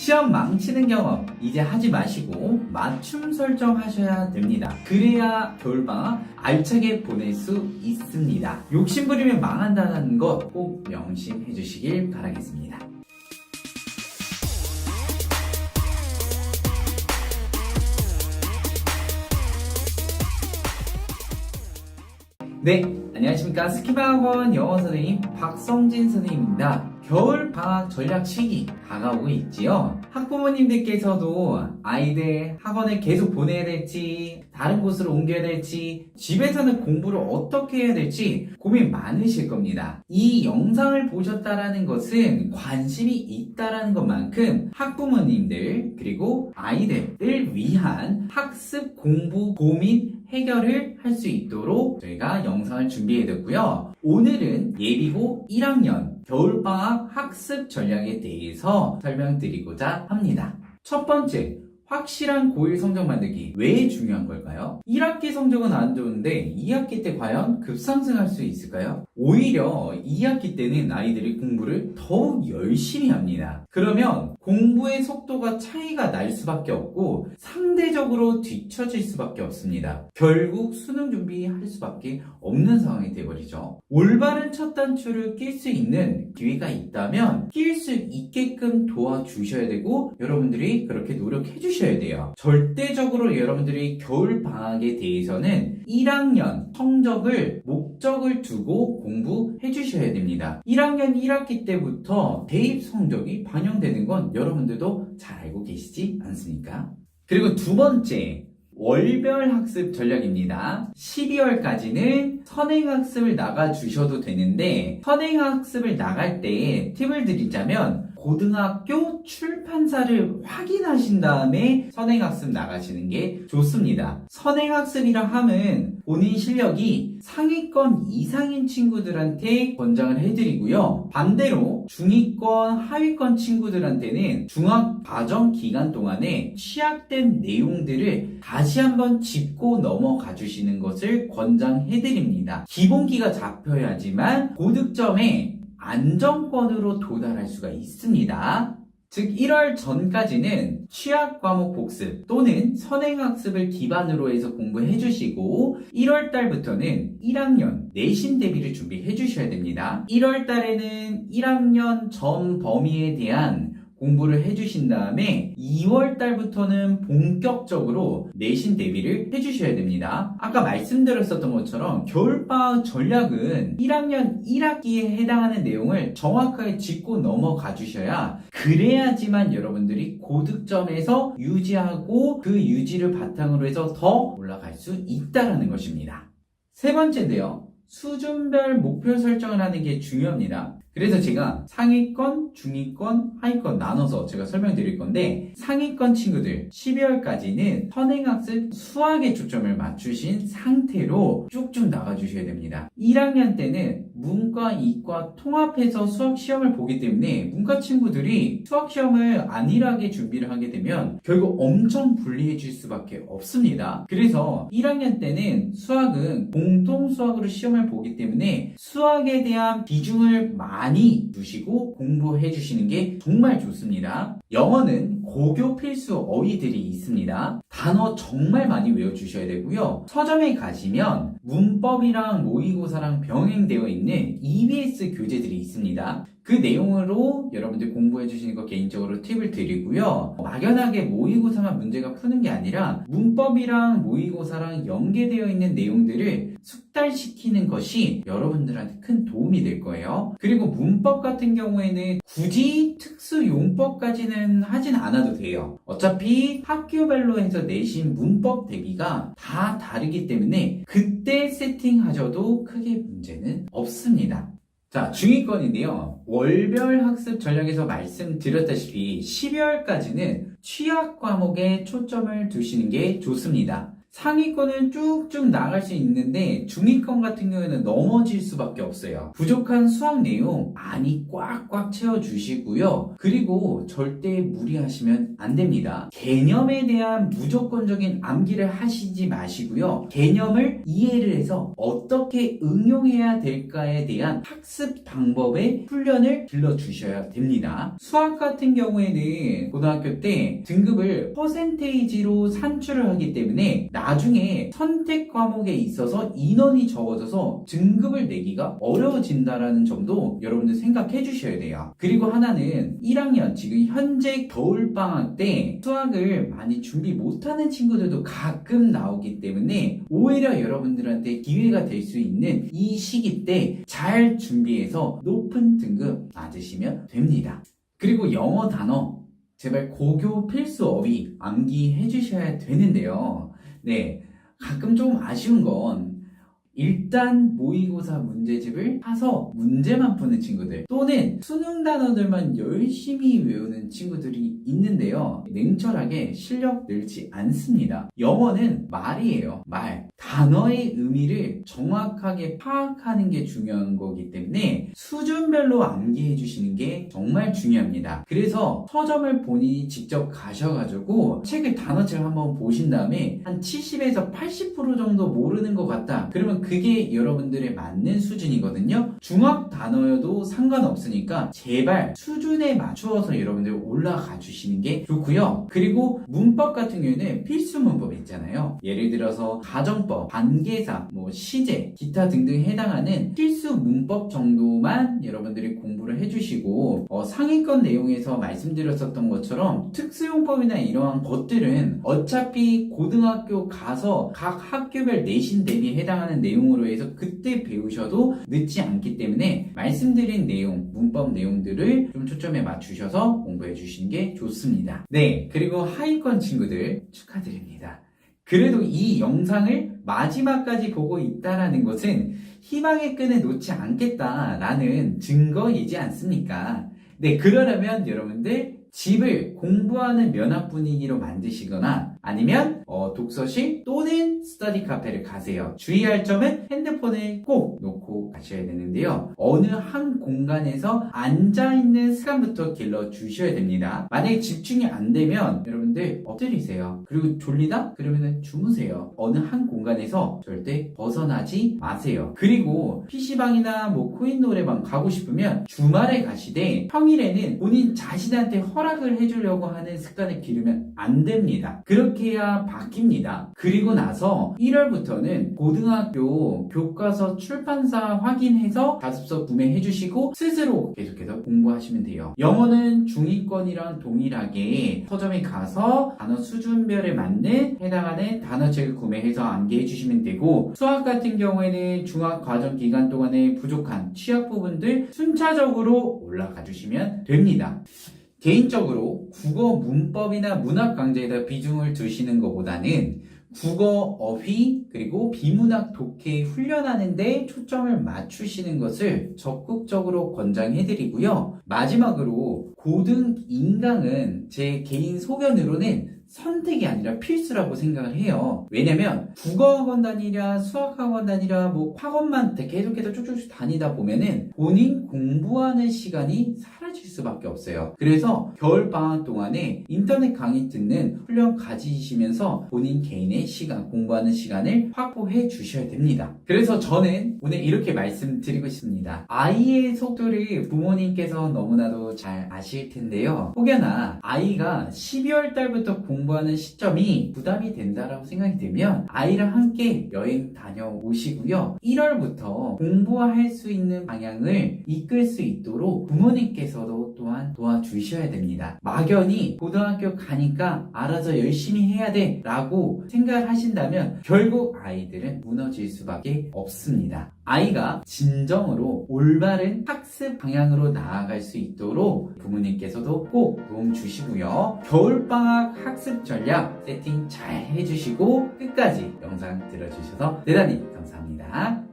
시험 망치는 경험 이제 하지 마시고 맞춤 설정하셔야 됩니다. 그래야 겨울방학 알차게 보낼 수 있습니다. 욕심부리면 망한다는 것 꼭 명심해 주시길 바라겠습니다. 네, 안녕하십니까. 스키방학원 영어 선생님 박성진 선생님입니다. 겨울 방학 전략 시기 다가오고 있지요. 학부모님들께서도 아이들 학원을 계속 보내야 될지, 다른 곳으로 옮겨야 될지, 집에서는 공부를 어떻게 해야 될지 고민 많으실 겁니다. 이 영상을 보셨다라는 것은 관심이 있다라는 것만큼 학부모님들 그리고 아이들을 위한 학습, 공부, 고민 해결을 할 수 있도록 저희가 영상을 준비해뒀고요. 오늘은 예비고 1학년 겨울방학 학습 전략에 대해서 설명드리고자 합니다. 첫 번째, 확실한 고1 성적 만들기. 왜 중요한 걸까요? 1학기 성적은 안 좋은데 2학기 때 과연 급상승할 수 있을까요? 오히려 2학기 때는 아이들이 공부를 더욱 열심히 합니다. 그러면 공부의 속도가 차이가 날 수밖에 없고 상대적으로 뒤처질 수밖에 없습니다. 결국 수능 준비할 수밖에 없는 상황이 되어버리죠. 올바른 첫 단추를 낄 수 있는 기회가 있다면 낄 수 있게끔 도와주셔야 되고 여러분들이 그렇게 노력해 주셔야 돼요. 절대적으로 여러분들이 겨울방학에 대해서는 1학년 성적을 목적을 두고 공부해 주셔야 됩니다. 1학년 1학기 때부터 대입 성적이 반영되는 건 여러분들도 잘 알고 계시지 않습니까? 그리고 두 번째, 월별 학습 전략입니다. 12월까지는 선행학습을 나가주셔도 되는데 선행학습을 나갈 때 팁을 드리자면 고등학교 출판사를 확인하신 다음에 선행학습 나가시는 게 좋습니다. 선행학습이라 함은 본인 실력이 상위권 이상인 친구들한테 권장을 해드리고요. 반대로 중위권, 하위권 친구들한테는 중학 과정 기간 동안에 취약된 내용들을 다시 한번 짚고 넘어가 주시는 것을 권장해드립니다. 기본기가 잡혀야지만 고득점에 안정권으로 도달할 수가 있습니다. 즉 1월 전까지는 취약 과목 복습 또는 선행학습을 기반으로 해서 공부해 주시고 1월 달부터는 1학년 내신 대비를 준비해 주셔야 됩니다. 1월 달에는 1학년 전 범위에 대한 공부를 해주신 다음에 2월 달부터는 본격적으로 내신 대비를 해주셔야 됩니다. 아까 말씀드렸었던 것처럼 겨울방학 전략은 1학년 1학기에 해당하는 내용을 정확하게 짚고 넘어가 주셔야 그래야지만 여러분들이 고득점에서 유지하고 그 유지를 바탕으로 해서 더 올라갈 수 있다는 것입니다. 세 번째인데요. 수준별 목표 설정을 하는 게 중요합니다. 그래서 제가 상위권, 중위권, 하위권 나눠서 제가 설명드릴 건데 상위권 친구들 12월까지는 선행학습 수학에 초점을 맞추신 상태로 쭉쭉 나가주셔야 됩니다. 1학년 때는 문과, 이과 통합해서 수학 시험을 보기 때문에 문과 친구들이 수학 시험을 안일하게 준비를 하게 되면 결국 엄청 불리해질 수밖에 없습니다. 그래서 1학년 때는 수학은 공통 수학으로 시험을 보기 때문에 수학에 대한 비중을 많이 두시고 공부해 주시는 게 정말 좋습니다. 영어는 고교 필수 어휘들이 있습니다. 단어 정말 많이 외워주셔야 되고요. 서점에 가시면 문법이랑 모의고사랑 병행되어 있는 EBS 교재들이 있습니다. 그 내용으로 여러분들 공부해 주시는 거 개인적으로 팁을 드리고요. 막연하게 모의고사만 문제가 푸는 게 아니라 문법이랑 모의고사랑 연계되어 있는 내용들을 숙달시키는 것이 여러분들한테 큰 도움이 될 거예요. 그리고 문법 같은 경우에는 굳이 특수용법까지는 하진 않아도 돼요. 어차피 학교별로 해서 내신 문법 대비가 다 다르기 때문에 그때 세팅하셔도 크게 문제는 없습니다. 자, 중위권인데요. 월별 학습 전략에서 말씀드렸다시피 12월까지는 취약 과목에 초점을 두시는 게 좋습니다. 상위권은 쭉쭉 나갈 수 있는데 중위권 같은 경우에는 넘어질 수밖에 없어요. 부족한 수학 내용 많이 꽉꽉 채워주시고요. 그리고 절대 무리하시면 안 됩니다. 개념에 대한 무조건적인 암기를 하시지 마시고요. 개념을 이해를 해서 어떻게 응용해야 될까에 대한 학습 방법의 훈련을 길러주셔야 됩니다. 수학 같은 경우에는 고등학교 때 등급을 퍼센테이지로 산출을 하기 때문에 나중에 선택 과목에 있어서 인원이 적어져서 등급을 내기가 어려워진다라는 점도 여러분들 생각해 주셔야 돼요. 그리고 하나는 1학년 지금 현재 겨울방학 때 수학을 많이 준비 못하는 친구들도 가끔 나오기 때문에 오히려 여러분들한테 기회가 될 수 있는 이 시기 때 잘 준비해서 높은 등급 맞으시면 됩니다. 그리고 영어 단어 제발 고교 필수 어휘 암기해 주셔야 되는데요. 네, 가끔 좀 아쉬운 건 일단 모의고사 문제집을 사서 문제만 푸는 친구들 또는 수능 단어들만 열심히 외우는 친구들이 있는데요. 냉철하게 실력 늘지 않습니다. 영어는 말이에요. 말. 단어의 의미를 정확하게 파악하는 게 중요한 거기 때문에 수준별로 암기해 주시는 게 정말 중요합니다. 그래서 서점을 본인이 직접 가셔가지고 책을 단어책을 한번 보신 다음에 한 70에서 80% 정도 모르는 것 같다. 그러면 그게 여러분들의 맞는 수준이거든요. 중학 단어여도 상관없으니까 제발 수준에 맞추어서 여러분들 올라가 주시는 게 좋고요. 그리고 문법 같은 경우에는 필수 문법 있잖아요. 예를 들어서 가정법, 관계사, 시제, 기타 등등 해당하는 필수 문법 정도만 여러분들이 공부를 해주시고 상위권 내용에서 말씀드렸었던 것처럼 특수용법이나 이러한 것들은 어차피 고등학교 가서 각 학교별 내신 대비 해당하는 내용으로 해서 그때 배우셔도 늦지 않기 때문에 말씀드린 내용, 문법 내용들을 좀 초점에 맞추셔서 공부해 주시는 게 좋습니다. 네, 그리고 하위권 친구들 축하드립니다. 그래도 이 영상을 마지막까지 보고 있다라는 것은 희망의 끈을 놓지 않겠다라는 증거이지 않습니까? 네, 그러려면 여러분들 집을 공부하는 면학 분위기로 만드시거나 아니면 독서실 또는 스터디 카페를 가세요. 주의할 점은 핸드폰을 꼭 놓고 가셔야 되는데요. 어느 한 공간에서 앉아있는 습관부터 길러주셔야 됩니다. 만약에 집중이 안 되면 여러분들 엎드리세요. 그리고 졸리다? 그러면 주무세요. 어느 한 공간에서 절대 벗어나지 마세요. 그리고 PC방이나 코인 노래방 가고 싶으면 주말에 가시되 평일에는 본인 자신한테 허락을 해주려고 하는 습관을 기르면 안 됩니다. 그렇게 해야 바뀝니다. 그리고 나서 1월부터는 고등학교 교과서 출판사 확인해서 자습서 구매해 주시고 스스로 계속해서 공부하시면 돼요. 영어는 중위권이랑 동일하게 서점에 가서 단어 수준별에 맞는 해당하는 단어책을 구매해서 암기해 주시면 되고 수학 같은 경우에는 중학 과정 기간 동안에 부족한 취약 부분들 순차적으로 올라가 주시면 됩니다. 개인적으로 국어 문법이나 문학 강좌에다 비중을 두시는 것보다는 국어 어휘 그리고 비문학 독해 훈련하는 데 초점을 맞추시는 것을 적극적으로 권장해드리고요. 마지막으로 고등 인강은 제 개인 소견으로는 선택이 아니라 필수라고 생각을 해요. 왜냐면 국어학원 다니랴 수학학원 다니랴 학원만 계속해서 쭉쭉 다니다 보면은 본인 공부하는 시간이 사라질 수밖에 없어요. 그래서 겨울방학 동안에 인터넷 강의 듣는 훈련 가지시면서 본인 개인의 시간, 공부하는 시간을 확보해 주셔야 됩니다. 그래서 저는 오늘 이렇게 말씀드리고 싶습니다. 아이의 속도를 부모님께서 너무나도 잘 아실 텐데요. 혹여나 아이가 12월 달부터 공부하는 시점이 부담이 된다라고 생각이 들면 아이랑 함께 여행 다녀오시고요. 1월부터 공부할 수 있는 방향을 이끌 수 있도록 부모님께서도 또한 도와주셔야 됩니다. 막연히 고등학교 가니까 알아서 열심히 해야 돼 라고 생각을 하신다면 결국 아이들은 무너질 수밖에 없습니다. 아이가 진정으로 올바른 학습 방향으로 나아갈 수 있도록 부모님께서도 꼭 도움 주시고요. 겨울방학 학습 전략 세팅 잘 해주시고 끝까지 영상 들어주셔서 대단히 감사합니다.